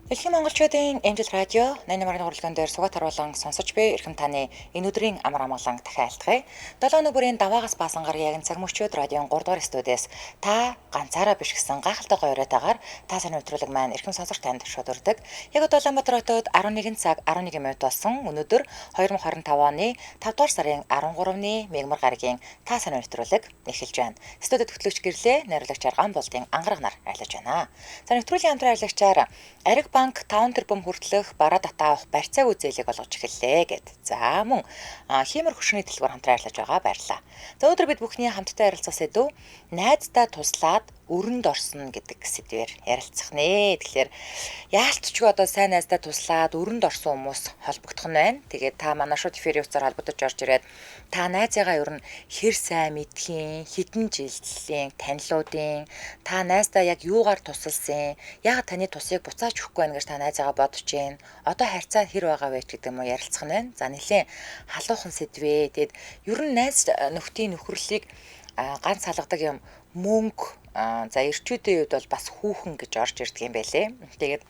Дэлхийн монголчуудын Эмжил радио 88-ны уралдаан дээр сугаат харуулан сонсож буй эрхэм таны энэ өдрийн амар амгалан дахин айлтгая. 7 өнөө бүрийн даваагаас баасан гар яг цаг мөчөөд радион 3 дугаар студиэс та ганцаараа биш гэсэн гайхалтай гоё оройтойгоор та сайн өдрөлөг маань эрхэм сонсогч танд шууд өрдөг. Яг Улаанбаатар хотод 11 цаг 11 минут болсон. Өнөөдөр 2025 оны 5 дугаар сарын 13-ны мегмар гарагийн та сайн өдрөлөг эхэлж байна. Студид хөтлөгч гэрлээ найруулагч Арган болдын ангараг нар айлж байна. За нэвтрүүлгийн хамтран айлгчаар Ариг банк 5 тэрбум хүртэлх бараа дата авах барьцааг үзээлэг олгож эхэллээ гэд. За мөн хиймэр хөшрөний төлбөр хамтран ажиллаж байгаа баярлаа. За өнөөдөр бид бүхний хамтдаа ярилцах сэдв найздаа туслаад өрөнд орсон гэдэг сэдвээр ярилцах нэ. Тэгэхээр яалтчгүй одоо сайн найздаа туслаад өрөнд орсон хүмүүс холбогдох нь байна. Тэгээд та манай шууд эфирийн утсаар холбогдож орж ирээд та найзаагаа ер нь хэр сайн мэдхийн, хэдэн жилийн танилуудын та найздаа яг юугаар тусалсан, яг таны тусыг буцааж өгөхгүй байна гэж та найзаагаа бодож гин. Одоо харьцаа хэр байгаа вэ гэдэг юм уу ярилцах нь байна. За нэлийн халуухан сэдвээ. Тэгээд ер нь найз нөхдийн нөхөрлөлийг ганц салгадаг юм мөнгө за эрчүүдийн үед бол бас хүүхэн гэж орж ирдэг юм байлээ. Тэгээд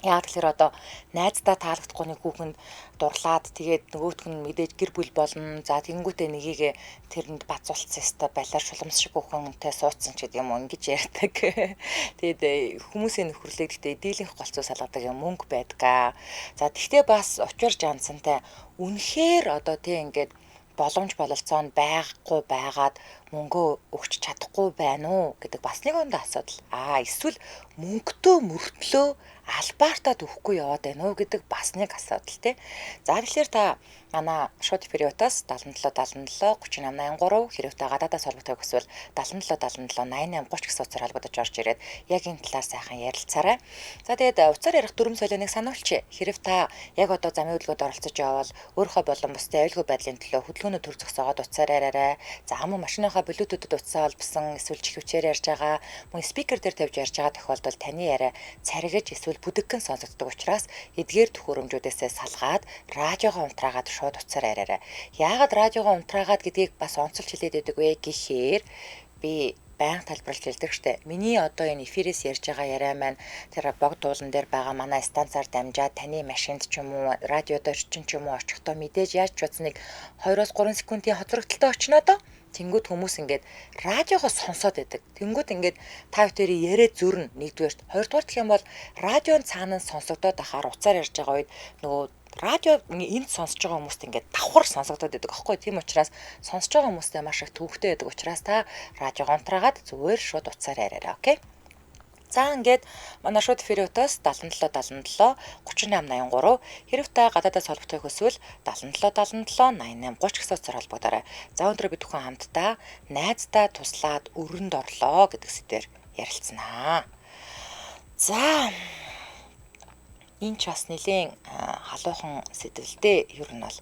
яг тэгэхээр одоо найздаа таалагдахгүй нэг хүүхэнд дурлаад тэгээд нөгөөх нь мэдээж гэр бүл болно. За тэгэнгүүтээ нёгийгээ тэрэнд бацуулсан өстой балиар шуламс шиг хүүхэнтэй суудсан ч гэдэг юм уу ингэж ярьдаг. Тэгээд хүмүүсийн нөхөрлөг гэхдээ дийлэнх голцоо салгадаг юм мөнгө байдаг. За тэгтээ бас учир жанцантай үнэхээр одоо тийм ингээд боломж бололцоо нь байхгүй байгаад мөнгөө өгч чадахгүй байна уу гэдэг бас нэг өндөө асуудал. Эсвэл мөнгөтэй мөртлөө албаартаад өгөхгүй яваад байна уу гэдэг бас нэг асуудал тий. За тэгэхээр та манай шууд периодоос 77 77 3883 хэрвээ гадаадаас холбогдох хүсвэл 77 77 88 30 гэсэн утсаар холбогдож орж ирээд яг энэ талаар сайхан ярилцаарай. За тэгээд утсаар ярих дүрм солионыг сануулчих. Хэрвээ та яг одоо замын хөдөлгөөд оролцож явбал өөрийнхөө болон бусдын аюулгүй байдлын төлөө хөдөлгөөний төр зогсоогоод утсаар яриарай. За мөн машиныхаа блютутэд утсаа холбосон эсвэл чихвчээр ярьж байгаа мөн спикер дээр тавьж ярьж байгаа тохиолдолд таны яриа царигж эсвэл бүдэгхэн сонсогддог учраас эдгээр төхөөрөмжүүдээсээ салгаад радиогоо унтраагаад шууд утсаар яриарай. Яагаад радиогоо унтраагаад гэдгийг бас онцолж хэлээд байдаг вэ гэхээр би байнга тайлбарлаж хэлдэг штэ. Миний одоо энэ эфирээс ярьж байгаа яриа маань тэр богд дуулан дээр байгаа манай станцаар дамжаад таны машинд ч юм уу радиод орчин ч юм уу очихдоо мэдээж яаж ч утсныг 2-3 секундын хоцрогдолтой очно доо. Тэнгүүд хүмүүс ингээд радиогоо сонсоод байдаг. Тэнгүүд ингээд та бүхэн яриад зөрнө нэгдүгээрт. Хоёрдугаар гэх юм бол радион цаанаа сонсогдоод ахаар уцаар ярьж байгаа үед нөгөө радио энд сонсож байгаа хүмүүст ингээд давхар сонсогдоод байдаг аахгүй. Тийм учраас сонсож байгаа хүмүүстэй маш их төвөгтэй байдаг учраас та радиогоо унтраагаад зүгээр шууд уцаар яриарай, окей? За ингээд манай шууд эфирийн утас 77 77 38 83 хэрв та гадаадаас холбогдох хүсвэл 77 77 88 30 гэсэн утсаар холбогдорой. За өнөөдөр бид бүхэн хамтдаа найздаа туслаад өрөнд орлоо гэдэг сэдвээр ярилцсанаа. За энэ ч бас нэлийн халуухан сэдвэлтэй ер нь бол.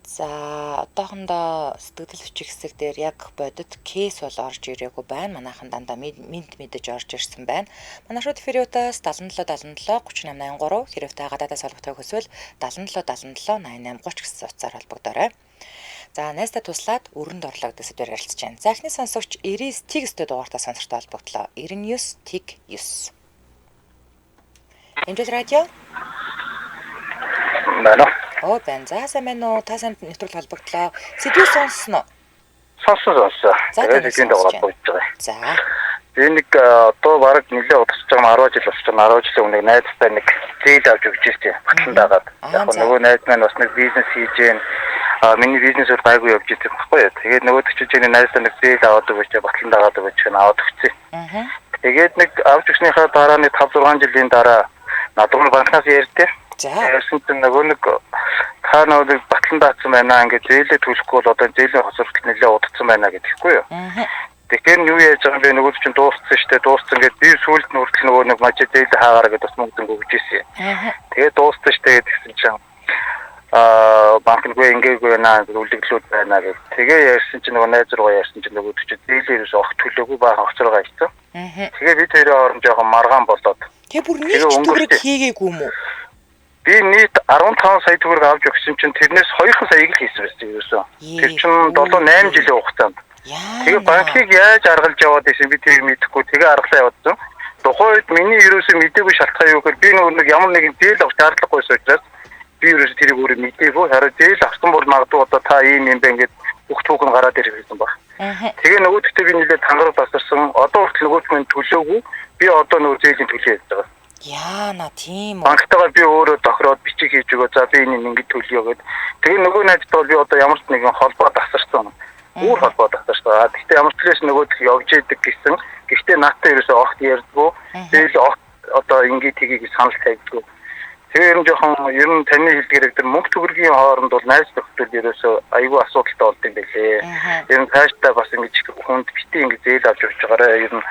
За одоохондоо сэтгэл хөдлөх хэсэг дээр яг бодит кейс бол орж ирээгүй байна. Манайхан дандаа мэдэж орж ирсэн байна. Манай шууд эфирийн утас 77 77 38 83 хэрвээ та гадаадаас холбогдох хүсвэл 77 77 88 30 гэсэн утсаар холбогдорой. За найздаа туслаад өрөнд орлоо гэдэг сэдвээр ярилцж байна. За эхний сонсогч 99 TIG студид дугаартаа сонсортой холбогдлоо. 99 TIG 9. Эмжил радио. Байна. Байна. За сайн байна уу? Та сайн нэвтрүүлэг холбогдлоо. Сэдвээ сонссноо? Сонссон. Тэгээд энд дугаар болж байгаа. За. Би нэг одоо бараг нэлээд удаж байгаа 10 жил болж байгаа. 10 жилийн өмнө найзтай нэг зээл авч өгч ирсэн. Батлан дагаад. Яг нөгөө найз маань бас нэг бизнес хийж гэн. Миний бизнесээр гайгүй явж ирсэн байхгүй юу. Тэгээд нөгөө төчөжний найзтай нэг зээл аваад өгч батлан дагаад өгч аваад өгсөн. Тэгээд нэг авч өгснийхаа дараа нэг 5-6 жилийн дараа надад банкнаас ярьдээ. Яасан ч нөгөө нэг та нөгөө батлан даацсан байна. Ингээд зээлээ төлөхгүй бол одоо зээлийн хоцролт нэлээд удацсан байна гэдэгхгүй юу. Тэгэхээр юу яаж байгаа юм бэ? Нөгөө чинь дууссан шүү дээ. Дууссан гэдэг би сүүлд нь хүртэл нөгөө нэг мажид зээл хаагаараа гэдэг бас мөнгө өгч ирсэн. Тэгээд дууссан шүү дээ гэсэн чинь банкнгүй ингээгүй наа үлдэглүүд байна гэх. Тэгээ ярьсан чинь нөгөө найз руу ярьсан чинь нөгөө чинь зээлээрээс огт төлөөгүй баахан хоцроо гайсан. Тэгээ бид хоёрын хооронд жоохон маргаан болоод. Тэгээ бүр нэг төгрөг хийгээгүй юм уу? Би нийт 15 сая төгрөг авч өгсөн чинь тэрнээс 2 саяг л хийсэн байсан ерөөсөө. Тэр чинь 7-8 жилийн хугацаанд. Тэгээ банкыг яаж аргалж яваад байсан би тэр мэдэхгүй тэгээ аргалаа явуулсан. тухайд миний ерөөсөө мэдээгүй шалтгаан юу гэхээр би нэг ямар нэгэн зээл авах шаардлагагүйсэн учраас би ерөөсөө тэрийг өөрөө мэдээгүй. Харин зээл авсан бол магадгүй одоо та ийм юм бэ ингээд бүгд нь гараад ирэх гэсэн баг. Тэгээ нөгөөдөгтөө би нэлээд хангарал тасарсан. Одоо хүртэл нөгөөдгөө төлөөгүй. Би одоо нөгөө зээлийн төлөө хийж байгаа. Яана тийм үү. Банктайгаа би өөрөө тохироод бичиг хийж өгөө. За би энэ ингэж төлөё гэд. Тэгээ нөгөө найзтай би одоо ямар ч нэгэн холбоо тасарсан. Өөр холбоо тасарсан. Гэхдээ ямар ч хэлээс нөгөөдг явж идэг гэсэн. Гэхдээ наадтай ерөөсөө огт ярьдгүй. Зээл огт одоо ингэж тгийг санал тавьдгүй. Тэгээ ер нь таны хэлдгээрээ тэр мөнгө төгрөгийн хооронд бол найз нөхдөд ерөөсөө аюул асуудалтай болд юм байлээ. Ер нь цаашдаа бас ингэж хүнд бити ингэ зээл авч явж байгаараа ер нь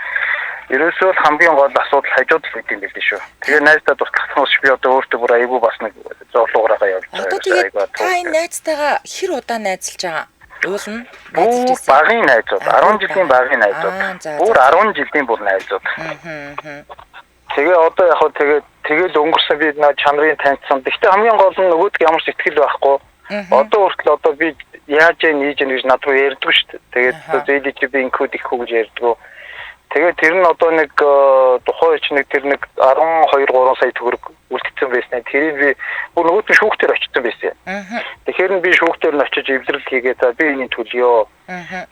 ерөөсөө хамгийн гол асуудал хажууд л үт юм байлээ шүү. Тэгээ найздаа туслах хүмүүс би одоо өөртөө бүр аюул бас нэг зовлуугаараа явж байгаа. Одоо тэгээд та энэ найзтайгаа хэр удаа найзалж байгаа? Уул нь найзалж ирсэн. Багын найзууд, 10 жилийн багын найзууд. Бүр 10 жилийн бүр найзууд. Тэгээ одоо яг хөө тэгэл өнгөрсөн би чанарын таньсан. Гэхдээ хамгийн гол нь нөгөөдг ямар сэтгэл байхгүй. Одоо хүртэл одоо би яаж нээж гэж над руу ярьдаг шүү дээ. Тэгээд зээлич би инкод их хөөж ярьдаг. Тэгээд тэр нь одоо нэг тухайн ч нэг тэр нэг 12-3 сая төгрөг үлдсэн байсан. Тэрийг би бүр нөгөөд нь шүүхтэр очсон байсан. Тэгэхээр нь би шүүхтэр нь очиж эвлэрэл хийгээд за би энийг төлөё.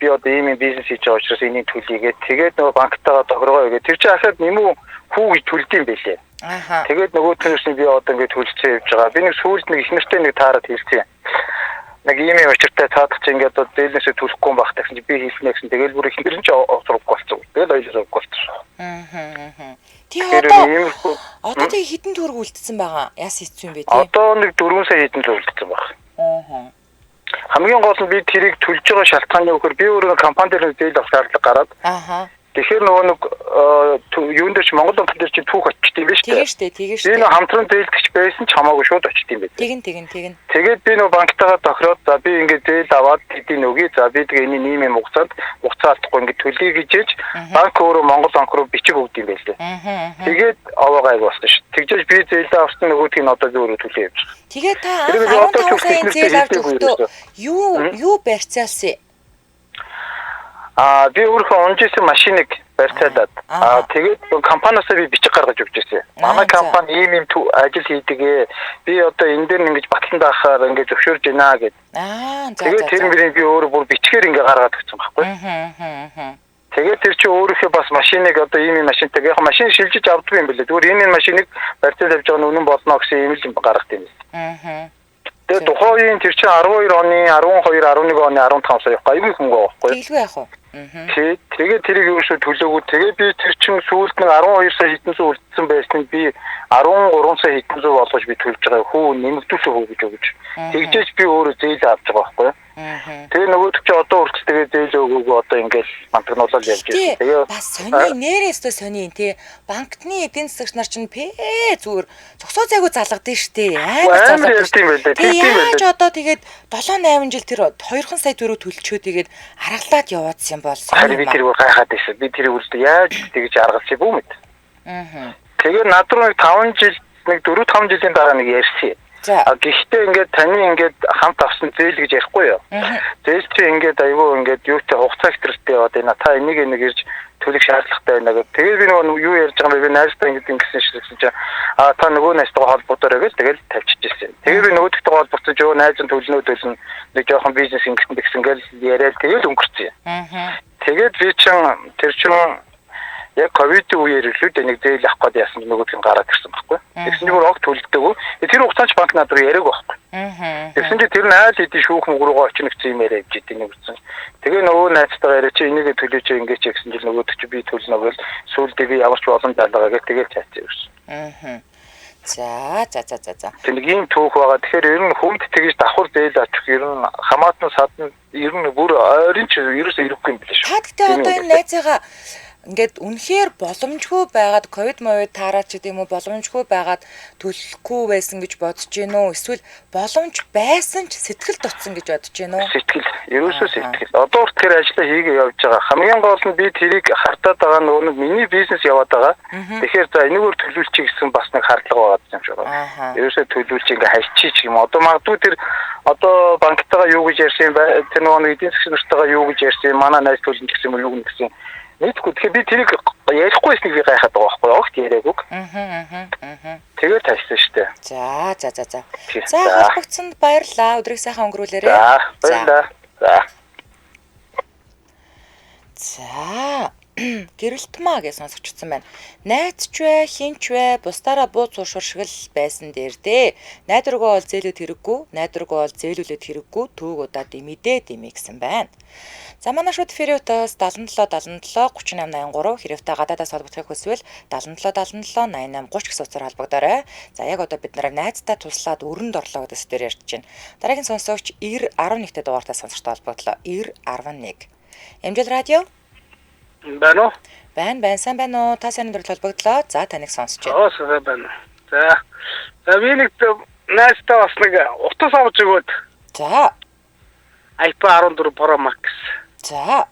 Би одоо ийм бизнес хийж байгаа учраас энийг төлөйгээд тэгээд нөгөө банктайгаа тохиргоо өгөө. Тэр чинь ахаад нэмүү хүүг төлдөг юм байлээ. Тэгээд нөгөө төрөөс нь би одоо ингээд төлцөө явж байгаа. Би нэг сүүлд нэг их нэртэй нэг таарад хэлсэн. Нэг ийм очиртай цаадах чи ингээд одоо зээлнээсээ төлөхгүй байх гэсэн чи би хэлснэ гэсэн. Тэгэл бүр их нэр нь ч оцроггүй болсон. Тэгэл ойлгохгүй болсон. Тэгээ одоо тэг хитэн төгрөг үлдсэн байгаа. Яас хийцсэн юм бэ тий? Одоо нэг 4 сая хитэн төгрөг үлдсэн байна. Хамгийн гол нь би тэрийг төлж байгаа шалтгаан нь юу гэхээр би өөрөө компани дээр зээл авах шаардлага гараад. Тэгэхээр нөгөө нэг юунд ч Монгол банк дээр чи түүх очиж тийм биш үү? Тэгээ штэ. Би нөгөө хамтран зээлдэгч байсан ч хамаагүй шууд очиж тийм байх. Тэгин. Тэгээд би нөгөө банктайгаа тохироод за би ингээд зээл аваад хэдийн өгье. За би тэгээ энэ ийм хугацаа алдахгүй ингээд төлөе гэжээж банк өөрөө Монгол банк руу бичиг өгд юм байлээ. Тэгээд аваагаа аяг болсон шүү. Тэгжээж би зээлээ авсан нөгөөдгийг нь одоо би өөрөө төлөө явж байгаа. Тэгээ та 15 сая зээл авч өгдөө юу барьцаалсан? Би өөрөө унжсэн машиныг барьцаалаад тэгээд компаниас би бичиг гаргаж өгч ирсэн. Манай компани ийм ажил хийдгээ. Би одоо энэ дээр ингэж батлан даахаар ингэж зөвшөөрж байна гэд. Тэгээд тэр мөрийг би өөрөө бүр бичгээр ингэ гаргаад өгсөн байхгүй. Тэгээд тэр чи өөрөөхөө бас машиныг одоо ийм машинтай яг машин шилжиж авдаг юм билээ. Зүгээр энэ машиныг барьцаал авч байгаа нь үнэн болно гэсэн юм л гаргах юм. Тэгээд тухайн тэр чи 12 оны 12 11 оны 15 сая аюул хөнгөө байхгүй. Тэглгүй яах вэ? Тэгээд тэрийг юусоо төлөөгүй. Тэгээд би тэр чин сүүлд нэг 12 сая хэдэн зуун үлдсэн байсныг би 13 сая хэдэн зуун болгож би төлж байгаа. Хүү нэмэгдүүлсэн хөө гэж өгч. Тэгжээж би өөрөө зээл авч байгаа байхгүй. Тэгээ нөгөөдөг чи одоо хүртэл тэгээ зээл өгөөгүй одоо ингээл мантагнуулаад явж байна. Тэгээ бас сони нэрээсээ сони тий. Банкны эдийн засагч нар чинь зүгээр цогцоо зайгүй залгадсан штэ. Амар ярьдсан байлээ. Тийм байлээ. Одоо тэгээд 7-8 жил тэр 2 сая төгрөг төлчөө тэгээд аргалаад яваадсан юм бол сони. Би тэрийг гайхаад байсан. Би тэрийг үлдээ яаж тэгж аргалсан юм бэ? Тэгээ над руу 5 жил нэг 4-5 жилийн дараа нэг ярьсан. Гэхдээ ингээд таны ингээд хамт авсан зээл гэж ярихгүй юу? Зээл чи ингээд аюу ингээд юутай хугацаа хэтрэлтэй яваад байна. Та энийг ирж төлөх шаардлагатай байна гэдэг. Тэгээд би нөгөө юу ярьж байгаа юм бэ? Найзтай ингээд ингэсэн ширхсэн чинь та нөгөө найзтайгаа холбоотой гэж тэгэл тавьчихжээ. Тэгээд би нөгөөдөгтэйгээ холбооцсон ч найз нь төлнө нэг жоохон бизнес ингэсэн гэл яриад тэгэл өнгөрцөө. Тэгээд би чинь тэр чинь яг ковид үеэр илүү нэг зээл авах гээд яасан нөгөөдг нь гараад ирсэн байхгүй. Тэгсэн чинь бүр огт төлдөггүй. Тэр хугацаанд банк над руу яриаг байхгүй. Тэгсэн чинь тэр нь айл хэдий шүүх мөнгө руугаа очих гэсэн юм яриад идэв нэг үсэн. Тэгээ нөгөө найзтайгаа яриа чи энийг төлөөч ингэж гэсэн чинь нөгөөдөг чи би төлнө гэвэл сүүлдээ би ямар ч боломж алгаа гэж тэгэл цаацсан ирсэн. За. Тэг ийм түүх байгаа. Тэгэхээр ер нь хүнд тэгж давхар зээл авчих ер нь хамаатан садна ер нь бүр ойрын ч ерөөсөө ирэхгүй юм биш шүү. Та гэхдээ одоо энэ найзыгаа ингээд үнэхээр боломжгүй байгаад ковид таараад ч гэдэм үү боломжгүй байгаад төлөхгүй байсан гэж бодож гин үү? Эсвэл боломж байсан ч сэтгэл дотсон гэж бодож гин үү? Сэтгэл. Ерөөсөө сэтгэл. Одоо тэр ажлаа хийгээ явж байгаа. Хамгийн гол нь би тэрийг хартаад байгаа нөгөө миний бизнес яваад байгаа. Тэгэхээр за энэгээр төлөвлөчих гэсэн бас нэг хардлага байгаа юм шиг байна. Ерөөсөө төлөвлөж ингээ хайчих юм. Одоо магадгүй тэр одоо банктайгаа юу гэж ярьсан бай. Тэр нөгөө эдийн засгийн нартайгаа юу гэж ярьсан. Манай найз төлнө гэсэн юм уу юу гэсэн. Нийтгүй тэгэхээр би тэрийг ярихгүй байсныг би гайхаад байгаа байхгүй огт яриаггүй. Тэгээд тавьсан шүү дээ. За. За холбогдсонд баярлалаа. Өдрийг сайхан өнгөрүүлээрэй. За баярлалаа. За. Гэрэлтмаа гэж сонсогчсон байна. Найзч вэ, хинч вэ, бусдаараа бууз сууршур шиг л байсан дээр дээ. Найдваргаа бол зээлүүд хэрэггүй, найдваргаа бол зээлүүлээд хэрэггүй, төвөг удаа дэмидээ гэсэн байна. За манай шууд Фериутаас 77 38 83 хэрвээ гадаадаас холбогдохыг хүсвэл 77 88 30 гэсэн утсаар холбогдоорой. За яг одоо бид нараа найзтай туслаад өрөнд орлоо гэдэг сэдвээр ярьж байна. Дараагийн сонсогч 9011-тэй дугаартай сонсогчтой холбогдлоо. 9011. Эмжил радио Байна уу? Байна. Сайн байна уу? Та сайн өдрөд холбогдлоо. За таныг сонсож байна. Сайн байна. За би нэг найзтай бас нэг утас авч өгөөд. За. iPhone 14 Pro Max. За.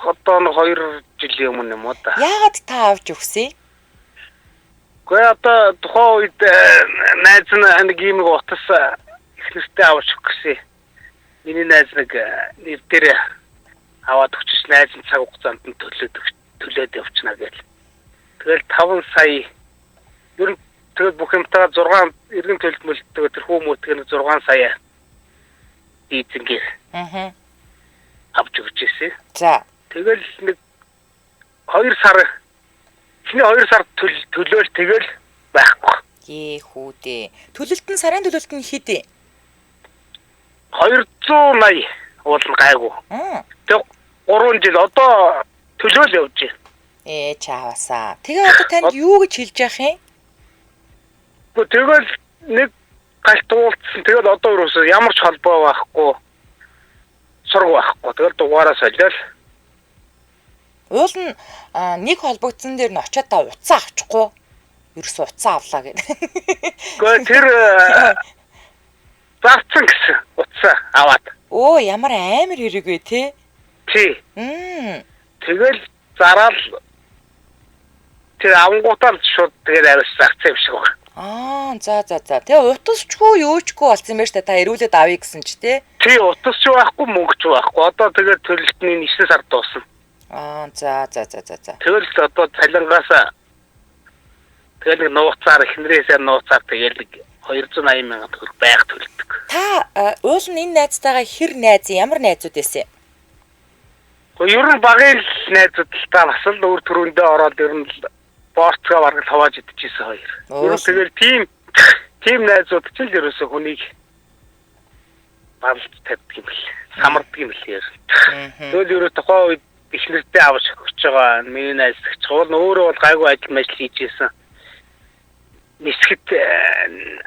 Одоо 2 жилийн өмнө юм уу та. Яагаад та авч өгсөн? Гэхдээ одоо тухайн үед найз нэг ийм нэг утас ихнэртэй авч өгөх гэсэн. Миний найз нэг нэр дээр аваад өгч найз нь цаг хугацаанд нь төлөөд явчихна гэл. Тэгэл 5 сая ер нь тэгэл бүх юмтайгаа 6 эргэн төлөлтмөлтөд тэрхүү мөтгөр 6 сая ийзэнгээр авч өгч ирсэн. За. Тэгэл нэг 2 сар эхний 2 сар төлөөл тэгэл байхгүй. Хүүдээ. Сарын төлөлт нь хэд вэ? 280 уулна гайгүй. Тэг 3 жил одоо төлөөл явж байна. Чаавасаа. Тэгээ одоо танд юу гэж хэлж яах юм? Тэгэл нэг галт уулцсан. Тэгэл одоо юусоо ямар ч холбоо байхгүй. Сураг байхгүй. Тэгэл дугаараа солиол. Уул нь нэг холбогдсон дээр нь очиад та уцаа авчихгүй. Ерөөсөө уцаа авлаа гэдэг. Гэхдээ тэр зарцсан гэсэн уцаа аваад. Ямар амар хэрэг вэ те? Тий. Тэгэл зараал тэр авангуудаар шууд тэгэл авч зарцсан юм шиг байна. За. Тэгээ утасчгүй юучгүй болсон юм байна шүү дээ. Та ирүүлээд авъя гэсэн чи те. Тий, утасч байхгүй, мөнгөч байхгүй. Одоо тэгээ төлөлтний 9 сар дуусна. За. Тэгэл одоо цалингаас тэгэл нэг нууцаар эхнэрээсээ нууцаар тэгэл нэг 280 сая төгрөг байг төлдөг. Та уул нь энэ найзтайгаа хэр найз, ямар найзууд байсан? Ер нь багын найзууд л та бас л өөр төрөндөө ороод ер нь борцгоо бараг хавааж идчихсэн хоёр. Ер нь тэгэл тим найзууд ч л ерөөсөө хүнийг балж тавьдаг юм бэл. Самардаг юм бэл ер. Тэгэл ерөө тухайн үед ихнэртэй авч өгч байгаа. Миний найз ч гол өөрөө бол гайгүй ажил хийжсэн. Нисгэт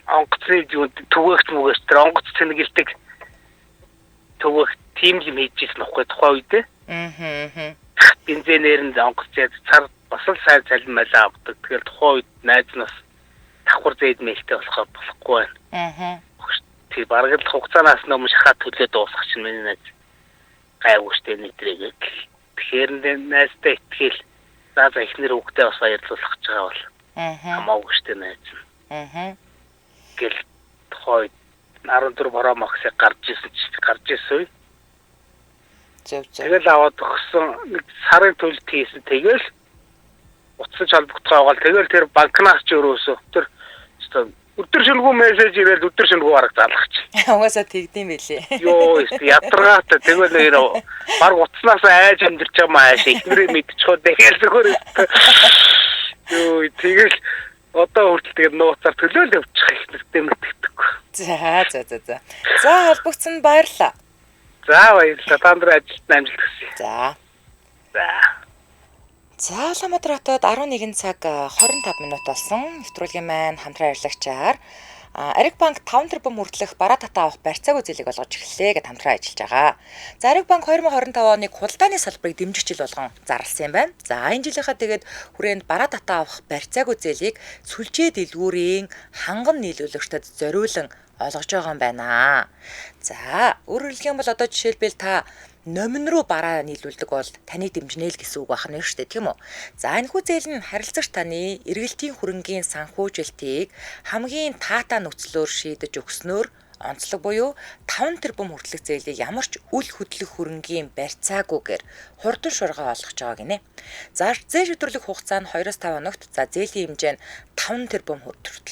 онгоцны түгээгт мүгээс тэр онгоц цэнгэлдэг түгээх тим юм хийжсэн нөхгүй тухайн үед. Бензинээр нь онгоц цар бас л сайн цалинмалаа авдаг. Тэгэхээр тухайн үед найз нь бас давхар зэйд мэлтэй болохгүй байна. Тэр бараг л хугацаанаас өмнө шахаад төлөө дуусах чинь миний найз гайгүй штэ нэтрээгээ. Тэгэхээр найзтай итгэл за ихнэр хүүхдээ бас баярлуулах гэж байгаа бол хамаагүй штэ найз. Гэл тухайн 14 Pro Max-ыг гарч ирсэн. Тэгэл аваад өгсөн нэг сарын төлөлт хийсэн. Тэгэл утасч холбогдгоо байгаа. Тэгэл тэр банкнаас ч өрөөсөө тэр өдөр шөнөгүй мессеж ирээд өдөр шөнөгүй бараг залгах чи. Угаасаа тэгдэм байлээ. Йоо, ядаргаатай тэгэл нэр баг утаснаас айж амьдэрч байгаа маа ихнэрээ мэдчихөө тэгэл зөвхөр. Йоо, тэгэл одоо хүртэл тэгээд нууцаар төлөөл явчих ихнэртэй мэдчихдэг. За. За холбогдсон баярлалаа. За баярлалаа. Та нар ажилд амжилт хүсье. За. За Улаанбаатар хотод 11 цаг 25 минут болсон. Нэвтрүүлгийн маань хамтран ажиллагчаар Ариг банк 5 тэрбум хүртэлх бараа татаа авах барьцаагүй зээлийг олгож эхэллээ гэд хамтран ажиллаж байгаа. За Ариг банк 2025 оны худалдааны салбарыг дэмжих жил болгон зарласан юм байна. За энэ жилийнхаа тэгээд хүрээнд бараа татаа авах барьцаагүй зээлийг сүлжээ дэлгүүрийн ханган нийлүүлэгчдэд зориулан олгож байгаа юм байна. За өөрөөр хэлбэл одоо жишээлбэл та номин руу бараа нийлүүлдэг бол таныг дэмжинэ л гэсэн үг байна шүү дээ, тийм үү? За энэхүү зээл нь харилцагч таны эргэлтийн хөрөнгийн санхүүжилтийг хамгийн таатай нөхцлөөр шийдэж өгснөөр онцлог буюу 5 тэрбум хүртэлх зээлийг ямар ч үл хөдлөх хөрөнгийн барьцаагүйгээр хурдан шуурга олгож байгаа гинэ. За зээл шийдвэрлэх хугацаа нь 2-5 хоногт, за зээлийн хэмжээ нь 5 тэрбум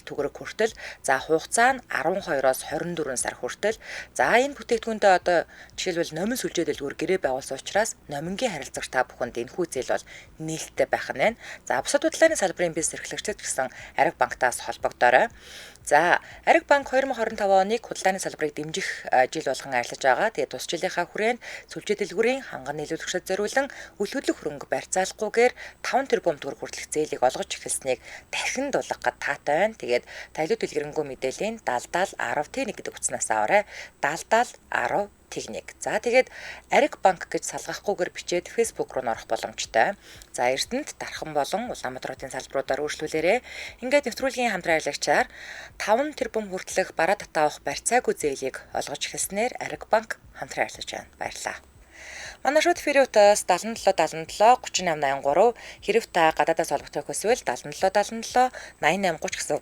төгрөг хүртэл, за хугацаа нь 12-оос 24 сар хүртэл. За энэ бүтээгдэхүүндээ одоо жишээлбэл номин сүлжээ дэлгүүр гэрээ байгуулсан учраас номингийн харилцагч та бүхэнд энэхүү зээл бол нээлттэй байх нь байна. За бусад бодлооны салбарын бизнес эрхлэгчид гэсэн Ариг банктаас холбогдоорой. За Ариг банк 2025 оныг худалдааны салбарыг дэмжих жил болгон ажиллаж байгаа. Тэгээд тус жилийнхаа хүрээнд сүлжээ дэлгүүрийн ханган нийлүүлэгчид зориулан үл хөдлөх хөрөнгө барьцаалахгүйгээр 5 тэрбум төгрөг хүртэлх зээлийг олгож эхэлснийг дахин дуулгах таатай байна. Тэгээд тайлбар дэлгэрэнгүй мэдээллийн 70-10 Т1 гэдэг утаснаас аваарай. 70-10 Т1. За тэгээд Ариг банк гэж салгахгүйгээр бичээд Facebook руу орох боломжтой. За Эрдэнэт, Дархан болон Улаанбаатарын салбаруудаар үйлчлүүлээрэй. Ингээд нэвтрүүлгийн хамтран ажиллагчаар 5 тэрбум хүртэлх бараа татаавах барьцаагүй зээлийг олгож эхэлснээр Ариг банк хамтран ажиллаж байна. Баярлалаа. Манай шууд Фириутаас 77 77 3883 хэрв та гадаадаас холбогдох хүсвэл 77 77 88 30 гэсэн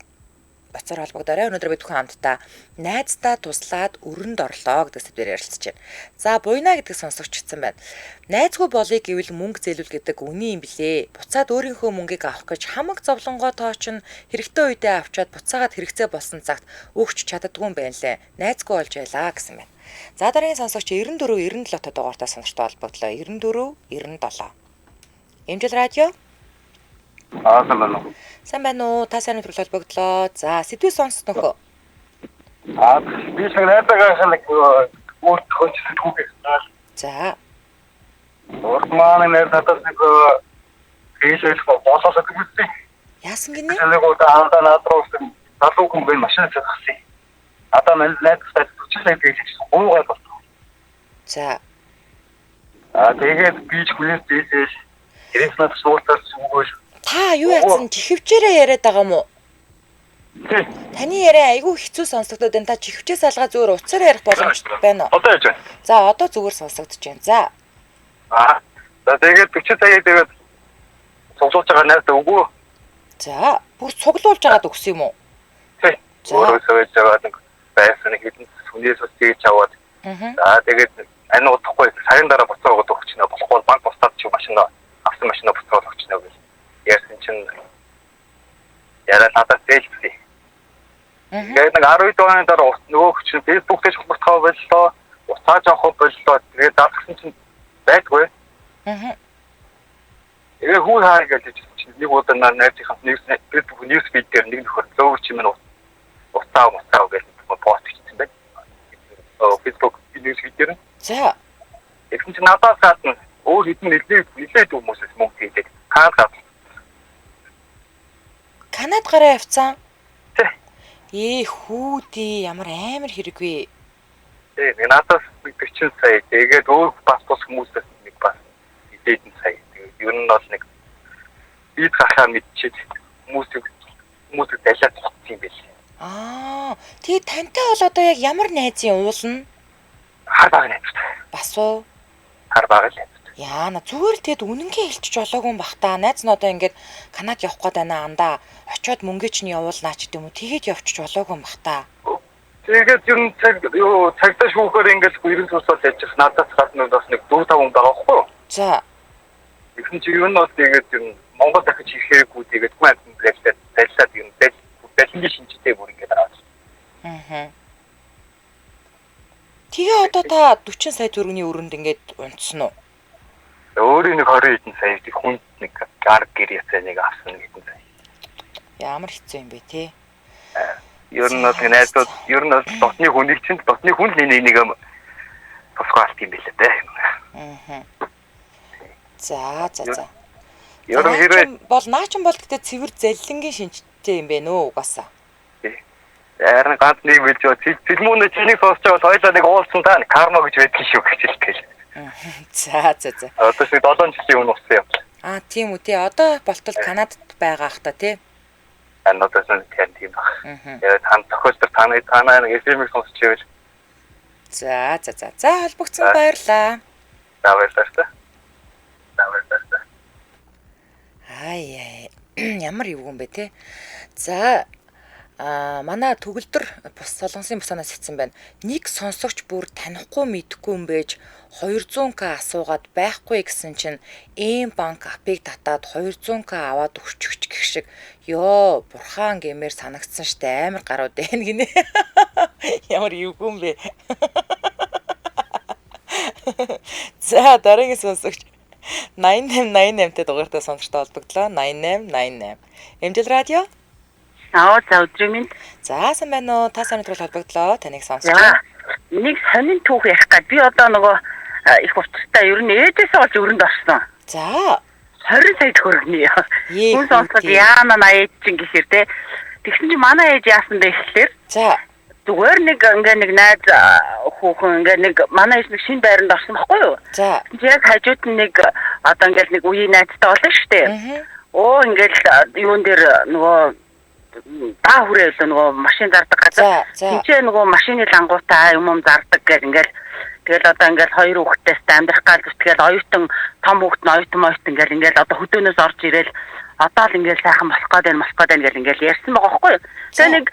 утсаар холбогдоорой. Өнөөдөр бид бүхэн хамтдаа найздаа туслаад өрөнд орлоо гэдэг сэдвээр ярилцж байна. За буйна гэдэг сонсогч хэлсэн байна. Найзгүй болъё гэвэл мөнгө зээлүүл гэдэг үний юм билээ. Буцаад өөрийнхөө мөнгийг авах гэж хамаг зовлонгоо тооч нь хэрэгтэй үедээ авчаад буцаагаад хэрэгцээ болсон цагт өгч чаддгүй юм байна лээ. Найзгүй болж байлаа гэсэн байна. За дараагийн сонсогч 94 97 дугаартай сонортой холбогдлоо. 94 97. Эмжил радио. Сайн байна уу? Та сайн өдрөл холбогдлоо. За сэдвээ сонс нөхөө. Би шиг найдагаас нэг өөрт хөнцөд хүүхээ. За. Урд маань нэр татас нэг хийлэл болоосоо гүйтээ. Яасан гинэ? Нэг удаа хаандаа надруусан залуу хүн бай машин цацсан. Одоо маань найдагтай төчлээ гэж гоогаа болсон. За. Тэгээд би ч хүнээс дээсэл хэрэгснээс суултаас зүгөөш. Та юу яасан? Чихвчээрээ яриад байгаа юм уу? Таны яриа айгүй хэцүү сонсогдоод байна. Та чихвчээс алгаа зүгээр уцаар ярих боломж байна уу? Одоо яаж байна? За одоо зүгээр сонсогдож байна. За. За тэгээд 40 цагийг тэгээд цуглуулж байгаа найдаа үгүй. За бүр цуглуулж байгаад өгс юм уу? Тий. Өөрөөсөө яваад нэг байсан нэг хэдэн хүнээс үсгийж аваад. За тэгээд ань удахгүй сарын дараа буцаад өгч нэ болохгүй банк бусдад чи машин авсан машин буцаад өгч нэ гэж. Яасан чинь яриа надад зээлсэн. Тэгээд нэг 12 оны дараа нөгөө чинь Facebook дээр холбогдох боллоо. Уцааж авах боллоо. Тэгээд даатгсан чинь байдгүй. Тэгээ хүү хаа гэж чинь нэг удаа найзынхаа Facebook news feed дээр нэг нөхөр зөөр чи минь уцаа гэж пост хийсэн байна. Facebook news feed дээр. За. Тэгсэн чинь надаас гадна өөр хэдэн нэлээд хүмүүсээс мөнгө хийдэг. Канад гараа явцсан. Тий. Хүүдээ ямар амар хэрэгвэ. Тий, надаас 40 сая. Тэгээд өөр бас хүмүүсээс нэг бас хэдэн сая. Тэгээд ер нь бол нэг бид хахаа мэдчихэд хүмүүсийг далиад цогцсон юм байл. Тэгээ тантай бол одоо яг ямар найзын уулна? Хар баг найзтай. Бас уу? Хар баг л. Яана зүгээр л тэгэд үнэнгээ хэлчих жолоогүй юм бах та. Найз нь одоо ингээд Канад явах гээд байна андаа. Очоод мөнгө чинь явуулнаа ч гэдэм үү. Тэгээд явчих жолоогүй юм бах та. Тэгээд юм цагтаа шүүхээр ингээд 90 цусаад яжчих надаас гадна бас нэг 4-5 хүн байгаа байхгүй юу? За. Ихэнх чи юу нь бол тэгээд юм Монгол дахиж ирэхээгүй тэгээд хүн амьд байлаад юм дэлхийн шинжтэй бүр ингээд байгаа. Тэгээ одоо та 40 сая төгрөгийн өрөнд ингээд унтсан уу? Өөрийн нэг 20 хэдэн сая их хүнд нэг гар гэр яцаа нэг авсан гэдэг сая. Ямар хэцүү юм бэ те? Ер нь бол найзууд ер нь бол дотны хүнийг чинь дотны хүн нэг тусгаалт юм билээ те. За. Ер нь хэрэг бол наачин бол гэдэг цэвэр зэллэнгийн шинжтэй юм бэ нөө угаасаа. Яран ганц нэг билж филмүүнээ чиний сонсч байгаа хоёлаа нэг уулсан та карма гэж байдаг шүү гэж хэлгээл. За. Одоо чи 7 жилийн өмнө болсон юм. Тийм үү тий. Одоо болтол Канадад байгаа ах та тий. Одоо тийм баг. Тэгээд тань тохиолдол танаа нэг FM-ийг сонсч ивэл. За холбогдсон баярлаа. Баярлалаа. Ямар юу юм бэ те. За Манай төгөлдөр бус солонгосын бусанаас ицсэн байна. Нэг сонсогч бүр танихгүй мэдхгүй юм байж 200к асуугаад байхгүй гэсэн чинь эм банк апыг татаад 200к аваад өгчих гэх шиг ёо бурхан гэмээр санагдсан штэ амар гарууд байна гинэ. Ямар юугүй юм бэ? За дараагийн сонсогч 8888-тэй дугаартай сонсогчтой холбогдлоо. 8888. Эмжил радио. За өдрийн минь. За сайн байна уу? Та сандрал холбогдлоо. Таныг сонсож байна. Нэг сонин түүх ярих гээд би одоо нөгөө их учиртай ер нь ээжээсээ болж өрөнд орсон. За 20 сая төгрөгийн. Хүн сонсоод яана ээж чинь гэхээр те. Тэгсэн чинь манай ээж яасан бэ гэхээр за зүгээр нэг нэг найз хүүхэн нэг манай ээж нэг шинэ байранд орсон байхгүй юу? За яг хажууд нэг одоо нэг үеийн найзтай болно шүү дээ. Ингээл юун дээр нөгөө даа хүрээ л нөгөө машин зардаг газар. Тинчээ нөгөө машины лангуудаа юм зардаг гэл ингээл тэгэл одоо ингээл хоёр хүүхдээс амьдрах гал зүтгээл оюутан том хүүхд нь оюутан ингээл одоо хөдөөнөөс орж ирээл одоо л ингээл сайхан болох гээд гэл ингээл ярьсан байгаа байхгүй юу. Тэгээ нэг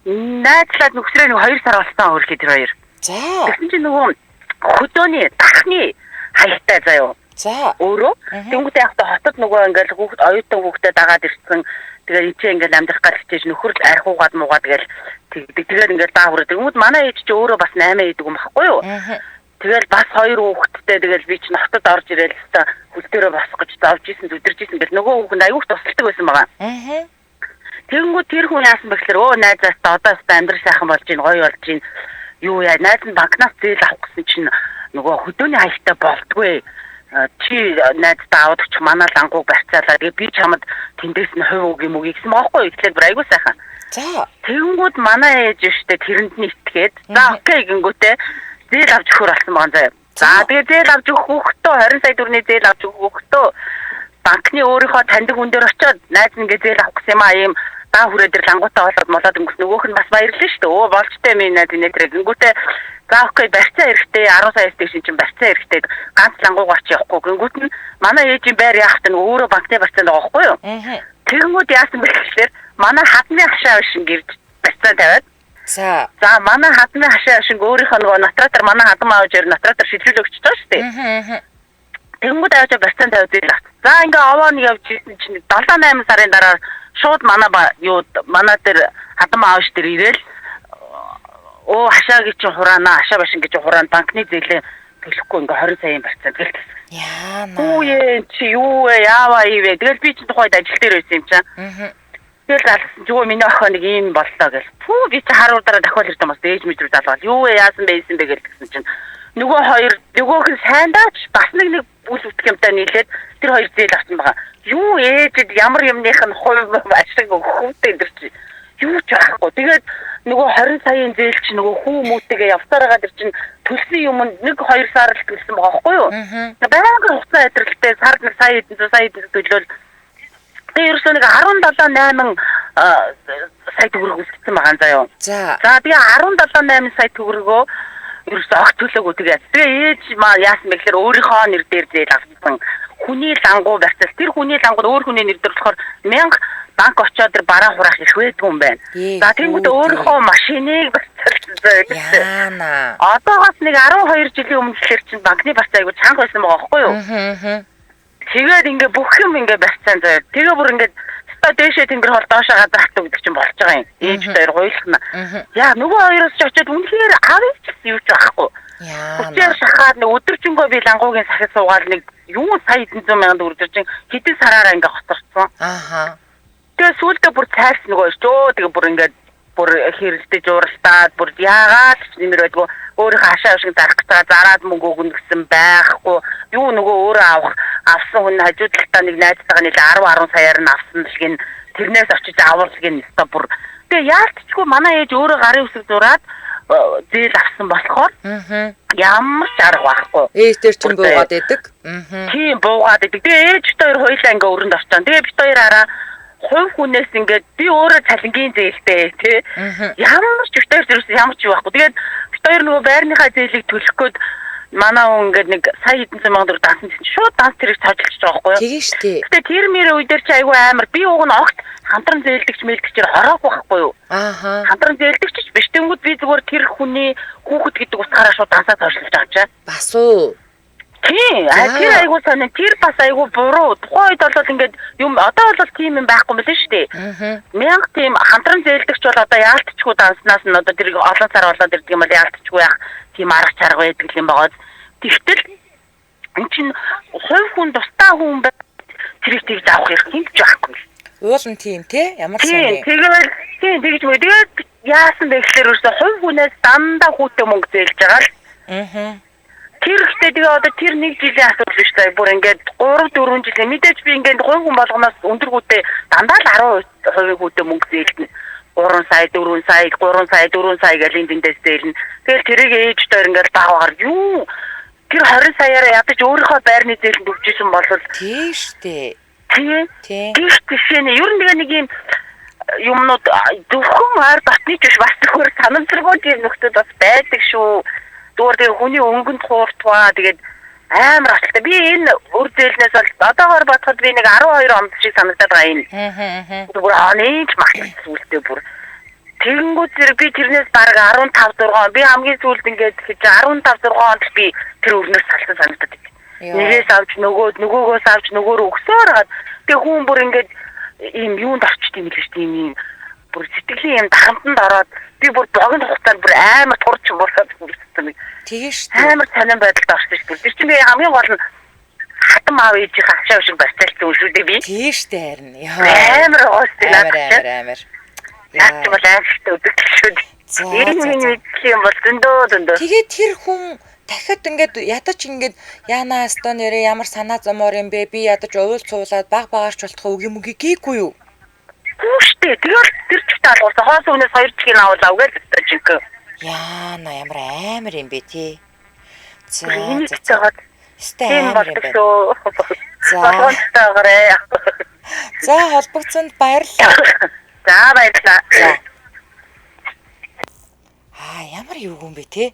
найзлаад нөхсрөө нэг 2 сар болсон хөрхий тэр хоёр. За тэгсэн чинь нөгөө хөдөөний дахны хаягтай заяа. За өөрөө тэнгуүтэй явахдаа хотод нөгөө ингээл хүүхд оюутан хүүхдэд дагаад ирсэн. Тэгээд ичээ ингээл амьдрах гал хичээж нөхөр л архуугаад муугаад гээл тэгээд ингээл даа хүрээ. Тэгмүүд манай ээж чи өөрөө бас 8 идэг юм баггүй юу? Тэгэл бас 2 хүүхэдтэй тэгэл би ч хотод орж ирээл хэвээр хөл дээрээ босох гэж завж исэн зүдэрж исэн гэл нөгөө хүүхэн аюух тусалдаг байсан байгаа. Тэгэнгүүт тэр хүн яасан бэ гэхээр найзаас одоо амьдрал сайхан болж гин гоё болж гин юу яа найз нь банкнаас зээл авах гэсэн чинь нөгөө хөдөөний хаягтай болтгүй. Чи найздаа аваад өч манай лангууг барьцаалаа. Тэгээ би чамд тэндээс нь хувь үг юм уу гэсэн байхгүй. Тэгэхээр бүр айгуу сайхан. За тэгэнгүүт манай ээж штэ тэрэнд нь итгээд за окей гингүүтээ зээл авч өгөхөр болсон байгаа заяа. За тэгээ зээл авч өгөх хүүхдөө 20 сая төгрөний зээл авч өгөх хүүхдөө банкны өөрийнхөө таньдаг хүн дээр очиод найз нь ингээ зээл авах гэсэн юм аа ийм даа хүрээ дээр лангуудаа болоод өнгөс нөгөөх нь бас баярлалаа штэ. Болчтой минь найз нэ тэр гингүүтээ за окей барьцаа эрэхтэй 10 сая стэйшн чинь барьцаа эрэхтэй ганц лангуугаар чи явахгүй гингүүт нь манай ээжийн байр яах вэ өөрөө банкны барьцаанд байгаа байхгүй юу? Тэгэнгүүт яасан бэ гэхээр манай хадны хашаа шин гэрж барьцаа тавиад за манай хадны хашаа шин өөрийнхөө нөгөө натратар манай хадам аавж ир натратар шилжүүлж өгч байгаа шүү дээ. Тэгэнгүүт авч барьцаанд тавиад зээл авт. За ингээ овоо нэг явж ирсэн чинь 7-8 сарын дараа шууд манай дээр хадам аавч дээр ирээл хашаагийн чинь хураана хашаа башин гэж хураана банкны зээлээ төлөхгүй ингээ 20 саяын барьцаанд гэлсэн. Яана. Чи юу вэ? Яаваа ивэ. Тэгэл би чинь тухайд ажил дээр байсан юм чам. Тэгэл залсан ч миний охин нэг юм боллоо гэл. Би чи харуу дараа дахиад ирсэн бас ээж мэдрүү залгаад юу вэ яасан байсан бэ гэсэн чинь нөгөөх нь сайндаач бас нэг үл үтх юмтай нийлээд тэр хоёр зээл авсан байгаа. Юу ээжэд ямар юмных нь хувь ашиг өгөхтэй дэр чи юу ч байхгүй. Тэгээд нөгөө 20 саяын зээл чи нөгөө хүү мүүтэйгээ явсараагаад ир чин төлсөн юм нэг 2 сар л төлсөн байгаа байхгүй юу? Байнгын хугацаа хэтрэлтэй сард нэг сая төлөөл тэгээ ерөөсөө нэг 17-8 сая төгрөг үлдсэн байгаа заяа. За тэгээ 17-8 сая төгрөгөө ерөөсөө огт төлөөгүй тэгээд тэгээ ээж яасан бэ гэхээр өөрийнхөө нэр дээр зээл авсан. Хүний лангуу барьцаас тэр хүний лангууд өөр хүний нэр дээр болохоор 1000 банк очоод тэр бараа хураах их байдаг юм байна. За тэгмүүд өөрийнхөө машиныг барьцаалсан. Яана. Одоогоос нэг 12 жилийн өмнө гэхэр чинь банкны барьцаа айгу чанга байсан байгаа байхгүй юу? Тэгээд ингээ бүх юм ингээ барьцаан заяа. Тэгээ бүр ингээ ста дэшээ тэнгэр хол доошоо газар хатуу гэдэг чинь болж байгаа юм. Ээж дээр гуйлахна. Яа нөгөө хоёроос ч очоод үнэхээр авъя ч гэсэн юу ч байхгүй. Яа. Шахаад нэг өдөржингөө би лангуугийн сахид суугаад нэг юу сая 100 сая төгрөг чинь хэдэн сараараа ингээ хоцорсон. Тэгээ сүүлдээ бүр цайрс нөгөө шүү. Тэгээ бүр ингээ бүр хэрэлдэж уралдаад бүр яагаад ч нэмэр байдгүй өөрийнхөө хашаа шиг зарах гэж зараад мөнгө өгнө гэсэн байхгүй. Юу нөгөө өөрөө авсан хүн хажуу талдаа нэг найзтайгаа нэг 10 саяар нь авсан л гин тэрнээс очиж авуулгын өстө бүр. Тэгээ яалтчгүй манай ээж өөрөө гарын үсэг зураад зээл авсан болохоор ямар ч арга байхгүй. Ээж дээр ч буугаад идэг. Тийм буугаад идэг. Тэгээ ээж хоёр хоёлаа ингээ өрөнд очсон. Тэгээ бид хоёр араа хувь хүнээс ингээд би өөрөө цалингийн зээлтэй тий ямар ч бит хоёр зэрэгс ямар ч юу байхгүй. Тэгээд бит хоёр нөгөө байрныхаа зээлийг төлөх гээд Манай хүн ингээд нэг сая хэдэн сая мянга төгрөг дансан чинь шууд данс тэрийг цаажилж байгаа байхгүй юу? Тэгээ штэ. Гэтэ тэр мөрөө үе дээр чи айгүй амар би уг нь огт хамтран зээлдэгч мэлдэгчээр хороог байхгүй юу? Ааха. Хамтран зээлдэгч биш тэнгууд би зүгээр тэр хүний хүүхэд гэдэг утгаараа шууд дансаа цаашлуулж байгаа чаа. Бас уу. Тийм. Тэр айгүй сонин тэр бас айгүй буруу. Тухайн үед бол ингээд юм одоо бол тийм юм байхгүй мэлэн шүү дээ. Аа. Мянга тийм хамтран зээлдэгч бол одоо яалтчгүй данснаас нь одоо тэр олон сар болоод ирдэг юм бол яалтчгүй яах тийм арга чарга байдаг юм байгаа. Тэгтэл энэ чинь хувь хүн тустай хүн тэрийг тэгж авах юм ч байхгүй. Уул нь тийм те ямар сони. Тийм тэгж мө тэгээд яасан бэ гэхээр өөрсө хувь хүнээс дандаа хүүтэй мөнгө зээлж байгаа л. Аа. Тэр ихтэй тэгээ одоо тэр нэг жилийн асуудал биш таа. Бүр ингээд 3 4 жилийн мэдээж би ингээд хувь хүн болгоноос өндөр хүүтэй дандаа л 10% хүүтэй мөнгө зээлнэ. 3 сая 4 сая 3 сая 4 сая гэх эндээс зээлнэ. Тэгэл тэрийг ээж дээр ингээд дааваар юу тэр 20 саяараа ядаж өөрийнхөө байрны зээлэнд өгчээсэн болвол Тийм штэ. тийм. Тийм. Тийшээ ер нь нэг юм юмнууд зөвхөн ойр батны ч биш бас зөвхөн санамсаргүй тийм нөхдөд бас байдаг шүү. Зүгээр хүний өнгөнд хууртваа тэгээд амар асуултаа би энэ үр зээлнээс бол одоогоор бодоход би нэг 12 он шиг санагдаад байгаа юм. Аа. Бүр анийч магтсан сүултээ бүр тэгэнгүүт зэрэг би тэрнээс баг 15 6 би хамгийн сүүлд ингээд гэж 15 6 онд би тэр өрнөөс салсан санагдаад байна. Нэрээс авч нөгөөгөөс авч нөгөөрөө өгсөөр хаад тэг хүн бүр ингээд ийм юунд орчт юм л шүү дээ ийм бүр сэтгэлийн юм дарамтанд ороод би бүр богино хугацаанд бүр амар турч болоод бүрсэн. Тэгээ штэ. Амар сонирн байдалд орсон шүү дээ. Тэр чинь би хамгийн гол нь хатам аав ээжийн хашаа шиг барьцаалсан шүү дээ би. Тэгээ штэ харин. Амар гоостой амар. Яач бол ааштай өдөг шүү дээ. Тийм бол дөндөө. Тэгээ тэр хүн дахиад ингээд ядаж ингээд яанаа өстө нэрээ ямар санаа зомоор юм бэ? Би ядаж уул цуулаад баг багаарч болтох үг юм гээгүй юу? Хүүштэй. Тэгэл тэр чигтээ алгуулсан. Хоос өнөөс 2 чихийн авуулаа гэж чиг. Яана ямар амар юм бэ тий. За. Тийм болчихсон. За. За холбогцсонд баярлалаа. За баярлалаа. Ямар юу юм бэ тий?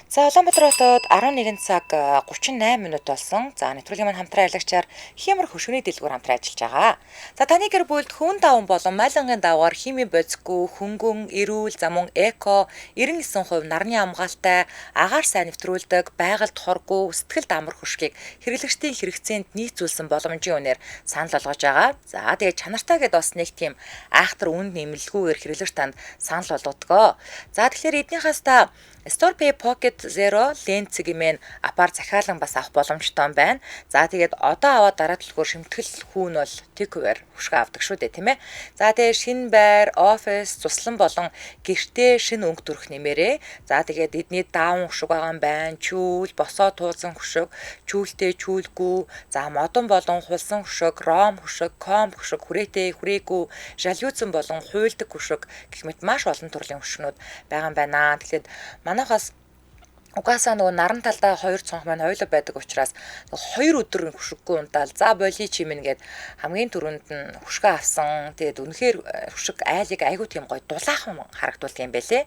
За Улаанбаатар хотод 11 цаг 38 минут болсон. За нэвтрүүлгийн маань хамтран аялагчаар хямар хөшгөний дэлгүүр хамтран ажиллаж байгаа. За таны гэр бүлд хүн даван болон майлангийн давгаар хими боцгүй, хөнгөн, эрүүл, замун, эко, 99% нарны амгаалтай, агаар сайн нэвтрүүлдэг, байгальд хоргүй, сэтгэлд амар хөшгийг хэрэглэгчдийн хэрэгцээнд нийцүүлсэн боломжийн үнээр санал болгож байгаа. За тэгээд чанартай гэдээ бас нэг тийм айхтар үнд нэмэлгүйгээр хэрэглэгч танд санал болгодог. За тэгэхээр эднийхээс та StorePay Pocket Zero Lens гэмээр апаар захиалан бас авах боломжтой байна. За тэгээд одоо аваад дараа төлхөөр шимтгэл хүүн бол Tickwer хөшгөө авдаг шүү дээ, тийм ээ. За тэгээд шинэ байр, офис, туслан болон гэртээ шинэ өнгө төрөх нэмээрээ. За тэгээд эдний даун хөшг байгаа юм байна. Чүүл, босоо туулсан хөшг, чүүлтэй чүүлгүй, за модон болон хулсан хөшг, ром хөшг, комб хөшг, хүрээтэй, хүрээгүй, жалюцсан болон хуйлдаг хөшг гэх мэт маш олон төрлийн хөшгнүүд байгаа юм байна. Тэгэхээр манайхаас угаасаа нөгөө наран талдаа 2 цонх маань хоёулаа байдаг учраас 2 өдөр хөшггүй унтаал за боли чимэн гээд хамгийн түрүүнд нь хөшгөө авсан. Тэгээд үнэхээр хөшг айлыг айгүй тийм гоё дулаахан харагдуулдаг юм байлээ.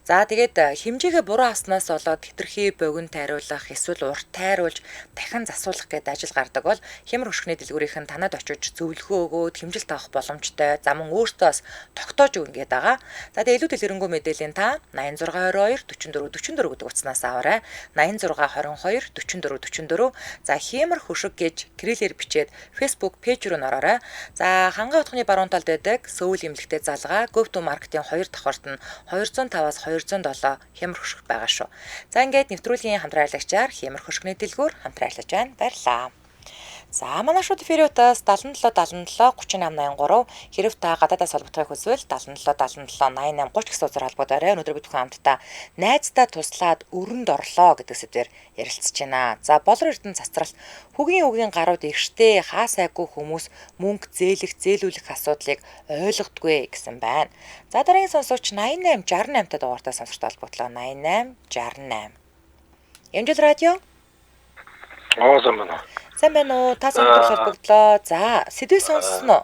За тэгээд хэмжээгээ буруу авснаас болоод хитрхи богино тайруулах эсвэл урт тайруулж дахин засуулах гэдэг ажил гардаг бол хямар хөшгөний дэлгүүрийнхэн танад очиж зөвлөгөө өгөөд хэмжилт авах боломжтой. За мөн өөртөөс тогтоож өгнө гэдэг байгаа. За тэгээд илүү дэлгэрэнгүй мэдээллийн та 8622 44 44 гэдэг утаснаас аваарай. 8622 44 44. За хямар хөшг гэж кириллээр бичээд Facebook пэйж рүү ороорой. За хангаа утганы баруун талд байдаг сөүл эмнэлэгтэй залгаа Go-to Market-ийн 2 давхарт нь 205-аас 207 хямар хөшг байгаа шүү. За ингээд нэвтрүүлгийн хамтран аялагчаар хямар хөшгөний дэлгүүр хамтран ажиллаж байна. Баярлалаа. За манай шууд эфириутаас 77 77 3883 хэрэг та гадаадаас холбогдохыг хүсвэл 77 77 88 30 гэсэн утгаар холбогдорой. Өнөөдөр бид бүхэн хамтдаа найздаа туслаад өрөнд орлоо гэдэг сэдвээр ярилцж байна. За болор эрдэнэ цацралт хөгийн гарууд ихштэй хаа сайгүй хүмүүс мөнгө зээлүүлэх асуудлыг ойлгодгүй гэсэн байна. За дараагийн сонсогч 88 68 та дугаартаа сонсогчтой холбогдлоо. 88 68. Эмжил радио. Сайн байна уу? Та сонирхол холбогдлоо. За, сэдвээ сонссон уу?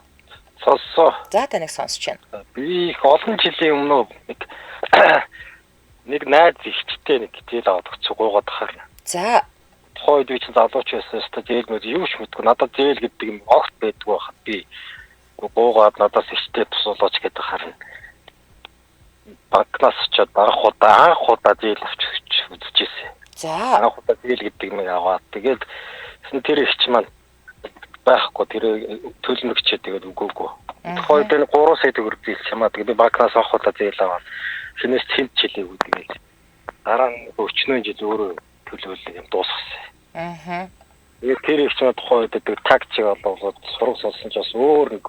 Сонссоо. За, таныг сонсож байна. Би их олон жилийн өмнө нэг найз ихтэй нэг хичээл аваад гуйгаад тахаар. За. Тухайн үед би чинь залууч байсан шүү дээ. Зээл мөр юу ч мэдгүй. Надад зээл гэдэг юм огт байдгүй байхад би гуугаад надаас ихтэй тусуулаач гэдэг харна. Банкнаас очиод анх удаа зээл авчиж үзчихсэн. За. Анх удаа зээл гэдэг юм аваад тэгээд тэр ихч маань байхгүй тэр төлмөгчээ тэгээд өгөөгүй. Тухайн үед 3 сая төгрөг зээл чамаа тэгээд би банкнаас анх удаа зээл аваад хинээс тэмд жилээгүй тэгээд дараа нь өчнөө жил өөрөө төлөөлөл юм дуусгасан. Тэгээд тэр ихч маань тухайн үед тэгээд такчиг олгоод сураг сонсон ч бас өөр нэг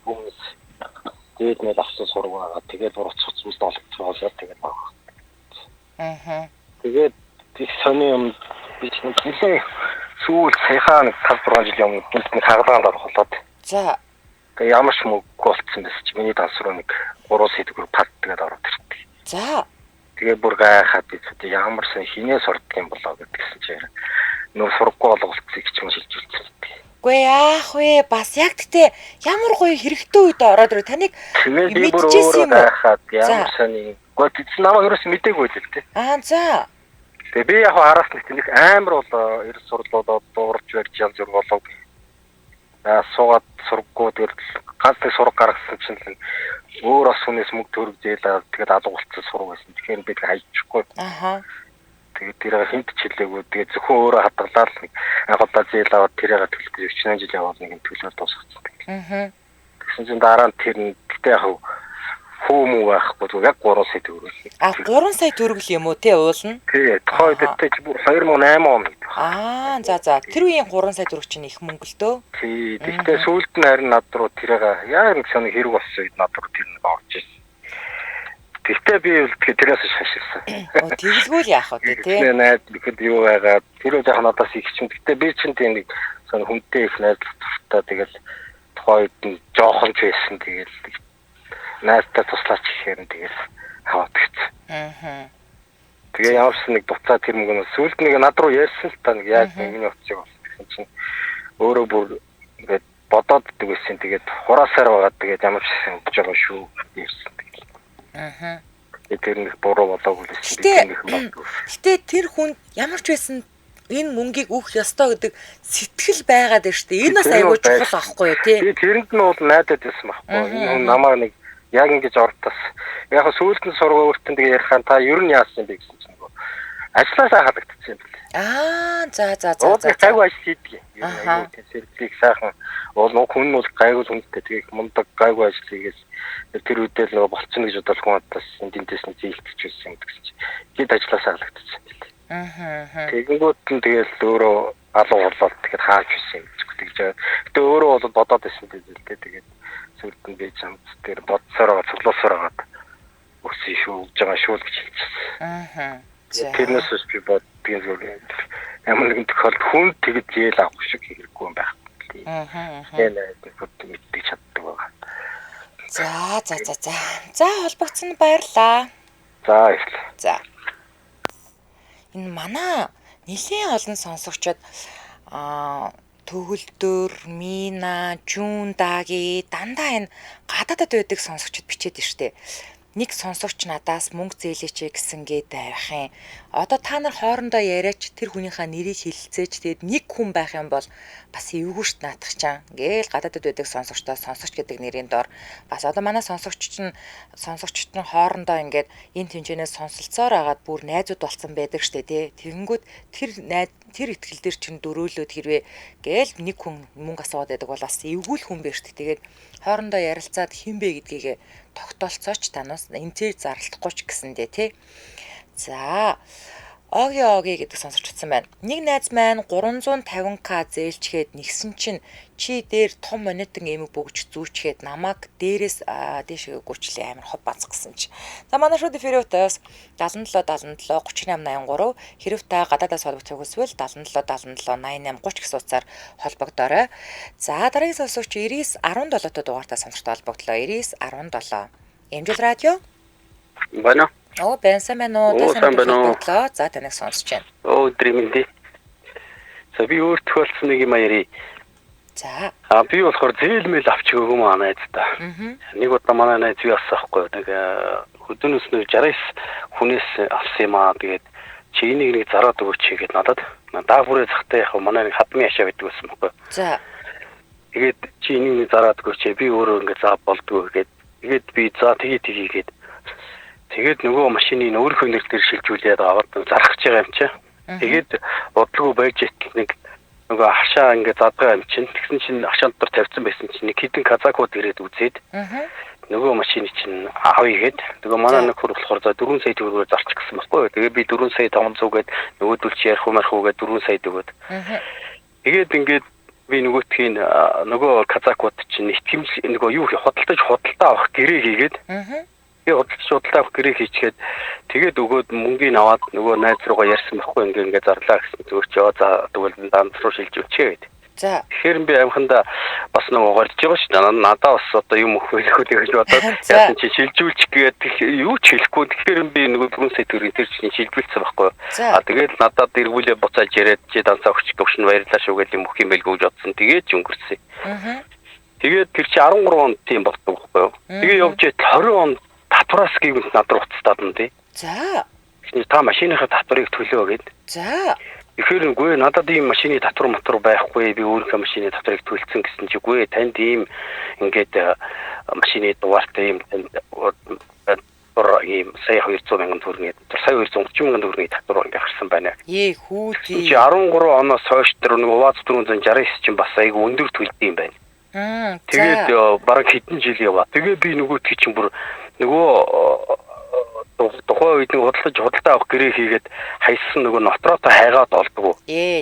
хүмүүс тэгээд нэг авсан сураг байгаа. Тэгээд урууцах зүйлд олгоцгоолоо тэгээд байгаа. Тэгээд их сони юм би ч нэг сүүл саяхан 5-6 жил өмнө нэг хагалгаанд орохлоод. За. Тэгээд ямар ч мөнгө болцсон байсан чи миний данс руу нэг 3 сая төгрөг пад тэгээд ороод иртээ. За. Тэгээд бүр гайхаад би ямар сан хинээс ордог юм болоо гэдгсэн чи нөө сургаггүй олголцгийг ч юм шилжүүлсэн. Гүй яах вэ? Бас яг тэгтээ ямар гоё хэрэгтэй үед ороод ирээ. Таныг мэдчихсэн юм уу? Ямар сони. Гэхдээ чи намайг ерөөс мэдээгүй л л тээ. За. Тэгээ би яг араас нэг амар бол ерөөс сурлуулаад дуурж барьж янз бүр болов. Суугаад сургаггүй тэр ганц нэг сураг гаргасан чинь өөр ас хүнээс мөнгө төгрөг зээлээ тэгээд алга болцсон сураг байсан. Тэгэхээр бид хайчихгүй. Тэгээд тэрийг хинт чилээгүй. Тэгээд зөвхөн өөрөө хадгалаад нэг анх удаа зээл аваад тэрийг төлөх гэж 40 жил яваад нэг төлөөр дуусгацсан. Тэгсэн чинь дараа нь тэр нь гэтээ яг хөөмөө байхгүй яг 3 сая төгрөг. 3 сая төгрөг юм уу те уулна? Тий, тухайн үед чи 2008 он. За. Тэр үеийн 3 сая төгрөг чинь их мөнгө л дөө. Тий, тэгтээ сүүлд нь харин над руу тэрийг яг нэг сони хэрэг болсон үед над руу тэр нэг орж ирсэн. Тэгтээ би тэрээс шаширсан. Тэглгүй яах вэ те? Найд ихэд юу байгаа. Тэр яг надаас их чинь тэгтээ би чинь тийм нэг сони хүнтэй их найзлалттай тэгэл тухайн үед нь жоохон ч байсан тэгэл найзтай туслаач гэхээр тэгэл хаваад гисэн. Тэгээ ямарсан нэг буцаа тэр мөнгө сүүлд нэг над руу ярьсан л та нэг яаж миний утсыг болсон гэсэн чинь өөрөө бүр ингээд бодоод дэгсэн тэгээд хураасаар байгаа тэгээд ямар ч юм болж байгаа шүү гэсэн. Тэр нэг буруу болоогүй л чинь. Гэтэ тэр хүн ямар ч байсан энэ мөнгийг өгөх ёстой гэдэг сэтгэл байгаад байна шүү дээ. Энэ бас айгүй чухал аахгүй юу тий. Би тэрэнд нь бол найдаад байсан байхгүй. Энэ хүн намайг нэг яг ингэж ортос. Яг сүүлд нь сургууль өөртөө тэгээ ярихаа та ер нь яасан бэ гэсэн чинь нөгөө ажилласаа халагдчихсан юм бэл. За. Гайгүй ажил хийдэг. Айгүй тийм сэргэлийг сайхан бол хүн нь бол гайгүй хүнтэй тэгээ мундаг гайгүй ажил хийгээл тэр үедээ нөгөө болцсон гэж бодол хүмүүстээс эндээс нь зээлтэж байсан юм гэсэн чинь гээд ажилласаа халагдчихсан бэл. Тэгэнгүүт нь тэгэл өөрөө алуу болоод тэгээд хааж ирсэн юм гэж тэгж. Гэтэ өөрөө бол бодоод байсан дээ тэгээд сүүлд нь би чамд тэр бодсороо цуглаасаар хагаад өссөн шүү гэж байгаа шүү гэж хэлчихсэн. Тэрнээс би боддгийн зүгээр ямар нэгэн тохиолдолд хүн тэгж зээл авах шиг хэрэггүй юм байх. Тэгээд мэддэг чаддаг байгаа. За холбогдсон баярлаа. За баярлалаа. За. Энэ манай нэлийн олон сонсогчид төгөлдөр, Мина, Жундаги дандаа энэ гадаадд байдаг сонсогчид бичээд штэ. Нэг сонсогч надаас мөнгө зээлээч гэсэн гээд байхын. Одоо та нар хоорондоо яриач тэр хүнийхээ нэрийг хэлэлцээж тэгээд нэг хүн байх юм бол бас эвгүй шт наадах чам. Гээл гадаадд байдаг сонсогчдоо сонсогч гэдэг нэрийн доор бас одоо манай сонсогчд нь хоорондоо ингээд энэ тэмцээнээс сонсолцоор агаад бүр найзууд болсон байдаг штэ тий. Тэгэнгүүт тэр ихтгэл дээр чинь дөрөөлөд хэрвээ гээл нэг хүн мөнгө асууад байдаг бол бас эвгүй хүн байж штэ. Тэгээд хоорондоо ярилцаад хин бэ гэдгийг тогтолцооч танаас энэ тэр зарлахгүй ч гэсэндээ тий. За Оги гэдэг сонсогч утсан байна. Нэг найз маань 350k зээлчгээд нэгсэн чинь чи дээр том монитор эмэг бөгж зүүчгээд намайг дээрээс дээшээ гүрчлээ амар хов бац гэсэн чи. За манай шууд эфирээс 77 38 83 хэрв та гадаадаас холбогдох хүсвэл 77 88 30 гэсэн утсаар холбогдоорой. За дараагийн сонсогч 99 17 дугаартай сонсогчтой холбогдлоо. 99 17. Эмжил радио. Байна. Бэнсэн мэнэ уу? За таныг сонсож байна. Дримэнди. За би өөртөө болсон нэг юм ярий. За. Би болохоор зээлмэл авч өгөө маа найздаа. Нэг удаа манай найз юу асахгүй. Нэг хөдөөнөөс 69 хүнээс авсан юм аа. Тэгээд чи энийг нэг зараад өгөөч гэгээд надад дааврын захтай яг манай нэг хадмын ашаа гэдэг байсан байхгүй. За. Тэгээд чи энийг нэг зараад өгөөч би өөрөө ингээд заа болдгоо гэгээд тэгээд би за тэгээд тэгээд нөгөө машины өөр хөнөр дээр шилжүүлээд аваад зарах гэж байгаа юм чи. Тэгээд бодлого байж нэг нөгөө хашаа ингээд задгаа юм чинь тэгсэн чинь хашаанд дор тавьсан байсан чинь нэг хідэн казакууд ирээд үзээд нөгөө машины чинь авъя гээд нөгөө манай нэг хөр болохоор за 4 сая төгрөгөөр зарчих гэсэн байхгүй. Тэгээд би 4 сая 500 гээд нөгөөдөл чи ярих уу гээд 4 сая төгөөд. Тэгээд ингээд би нөгөөтхийн нөгөө казакууд чинь итгэмж нөгөө юу худалдаа авах гэрээ хийгээд би худалдаа авах гэрээ хийчихэд тэгээд өгөөд мөнгөний аваад нөгөө найз руугаа ярьсан байхгүй ингээд зарлаа гэсэн зүгээр чи за тэгвэл данс руу шилжүүлчихээ гэдэг. За. Тэгэхээр би амханда бас нөгөө горж байгаа шүү дээ. Надаа бас одоо юм өгөхөө гэж бодоод яасан чи шилжүүлчих гээд юу ч хэлэхгүй. Тэгэхээр би нөгөө 4 сая төгрөгийн тэр чинь шилжүүлсэн байхгүй. Тэгээд надад эргүүлээ буцааж яриад чи дансаа өгч төвшин баярлаа шүү гэж юм өгөх юм байлгүй гэж бодсон. Тэгээд ч өнгөрсөн. Тэгээд тэр чи 13 онд тийм болдог байхгүй. Тэгээд явж 20 онд татвараас гівд над руу уцтаад нь тий. За. Та машиныхаа татварыг төлөө гээд. За. Тэгэхээр үгүй надад ийм машины татвар байхгүй би өөрийнхөө машины татварыг төлсөн гэсэн чи үгүй танд ийм ингээд машины дугаартай ийм танд ийм сая 200 мянган төгрөгийн сая 230 мянган төгрөгийн татвар ингээд гарсан байна. Хүү чи 13 оноос хойш тэр нэг УАЗ 469 чинь бас айгүй өндөр төлдөг юм байна. Тэгээд бараг хэдэн жил яваа. Тэгээ би нөгөөдгий чинь бүр нөгөө тухайн үед нэг худалдаа авах гэрээ хийгээд хайсан нөгөө нотроотой хайгаад олдгоо.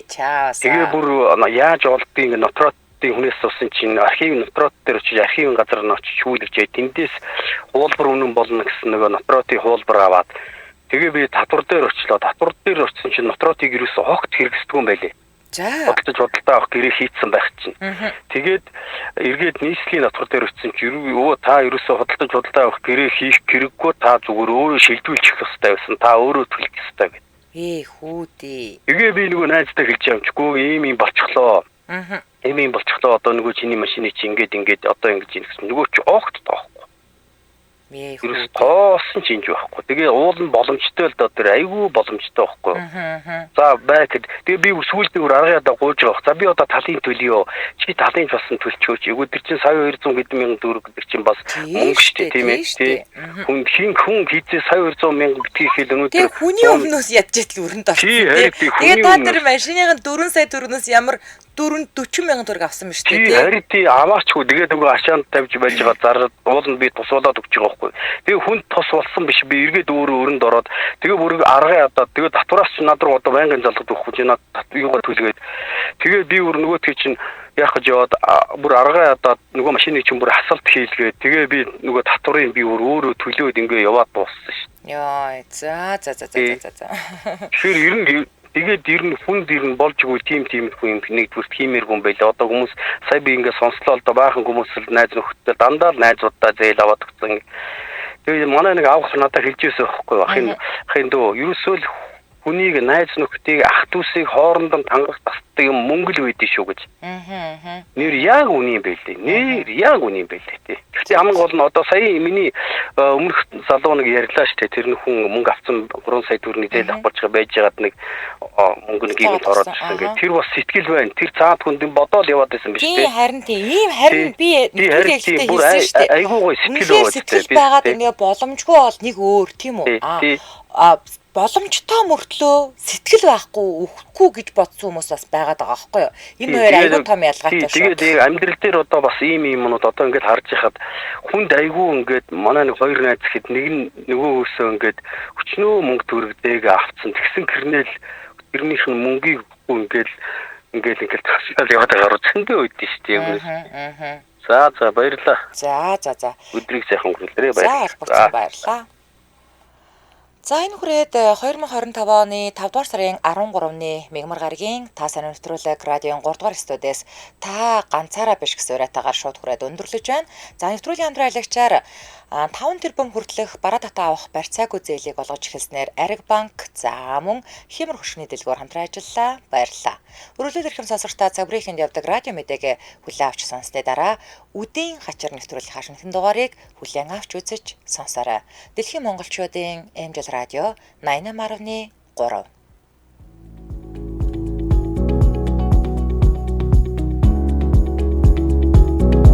Чаавас. Тэгээ бүр яаж олдгийг ингээ нотроотын хүнээс авсан чинь архив нотроот дээр очиж архивын газар нь очиж шүүлгэж тэндээс хуулбар үнэн болно гэсэн нөгөө нотроотын хуулбар аваад тэгээ би татвар дээр очлоо. Татвар дээр очсон чинь нотроотыг ерөөсө огт хэрэгсдэг юм байлээ. За. Худалдаа авах гэрээ хийцэн байх чинь. Тэгээд эргээд нийслэлийн татвар дээр очсон чи та ерөөсө худалдаа авах гэрээ хийх хэрэггүй та зүгээр өөрөө шилжүүлчих ёстой байсан. Та өөрөө төлөх ёстой гэдэг. Хүүдээ. Тэгээ би нөгөө найзтай хэлж юмчгүй ийм болчихлоо. Ийм болчихлоо одоо нөгөө чиний машины чи ингээд одоо ингэж юм гэсэн. Нөгөө чи огт тоохгүй. Ерөөс тоосон ч инж байхгүй. Тэгээ уул нь боломжтой л доо тэр айгүй боломжтой байхгүй. За байгаад тэгээ би сүүлдээ өөр арга ядаа гуйж байгаа. За би одоо талын төлөё. Чи талын басан төлчөөч. Эгүй тэр чинь сая 200 хэдэн мянган төгрөг гэдэг чинь бас мөнгө шүү дээ тийм ээ. Хүн хийзээ сая 200 мянган битгий хэл өнөөдөр. Тэгээ хүний өмнөөс ядж идэл өрөнд орсон. Тэгээ та тэр машиныхын 4 сая төгрөгнөөс ямар 40 мянган төгрөг авсан ба шүү дээ. Харин тий аваачгүй тэгээд нөгөө ашаанд тавьж байж байгаа зарад уул нь би тусуулаад өгч байгаа байхгүй. Тэгээ хүн тус болсон биш би эргээд өөрөө өрөнд ороод тэгээ бүр арга ядаад тэгээ татвараас ч над руу одоо байнгын залгад өгөхгүй чи над юугаа төлгээд тэгээ би өөр нөгөөдгий чинь яах гэж яваад бүр арга ядаад нөгөө машиныг чинь бүр хасалт хийлгээд тэгээ би нөгөө татврын би өөрөө төлөөд ингээ яваад дууссан шүү. Яа за. Тэр тэгээд ер нь хүнд ер нь болж өгөө тийм хүн нэгдүгээр тиймэргүй юм байлаа. Одоо хүмүүс сая би ингээ сонслоо л да баахан хүмүүс л найз нөхдөд дандаа л найзуудаа зээл аваад өгсөн. Тэгээд манай нэг авах надад хэлж ирсэн байхгүй ахын дөө ерөөсөө л хүнийг найз нөхдийг ах дүүсийг хоорондоо тангах тасдаг юм мөнгө л үйдэж шүү гэж. Нэр яг үний юм байлээ. Гэхдээ хамгийн гол нь одоо сая миний өмнөх залуу нэг ярьлаа шүү дээ. Тэр нэг хүн мөнгө авсан 3 сая төгрөгийн зээл авах гэж байж байгаад нэг мөнгө нэг юм ороод ирсэн гэх. Тэр бас сэтгэл байна. Тэр цаад хүнд бодоол яваад байсан биз дээ. Харин ийм харин би нэг хэлсэн шүү дээ. Айгуу гой сэтгэл байгаад ингээ боломжгүй бол нэг өөр тийм үү? Боломжтой мөртлөө сэтгэл байхгүй өгөхгүй гэж бодсон хүмүүс бас байгаад байгаа байхгүй юу? Энэ хоёр айгүй том ялгаатай шүү. Тэгээд амьдрал дээр одоо бас ийм юмнууд одоо ингээд харж яхад хүнд айгүй ингээд манай нэг хоёр найз хэд нэг нь нөгөөөөсөө ингээд өчнөө мөнгө төгрөгтэйг авцсан. Тэгсэн гэрнээл тэрнийх нь мөнгийг ингээд тасаал яваад байгаа зөндөө үйдэн шүү дээ юмнаас. За баярлалаа. За. Өдрийг сайхан өнгөрүүлээрэй баярлалаа. За энэ хүрээд 2025 оны 5 дугаар сарын 13-ны мегмар гарагийн та сайн нэвтрүүлэг радион 3 дугаар студиэс та ганцаараа биш гэсэн уриатаагаар шууд хүрээд өндөрлөж байна. За нэвтрүүлгийн хамтран аялагчаар 5 тэрбум хүртэлх бараа татаа авах барьцаагүй зээлийг олгож эхэлснээр Ариг банк за мөн Хэмэр хөшгөний дэлгүүр хамтран ажиллаа. Баярлалаа. Өргөлөд эрхэм сонсогчдаа цаг бүрийнхэнд явдаг радио мэдээг хүлээн авч сонссны дараа үдийн хачир нэвтрүүлэх хашинтын дугаарыг хүлээн авч үзэж сонсоорой. Дэлхийн монголчуудын эмжил радио 88.3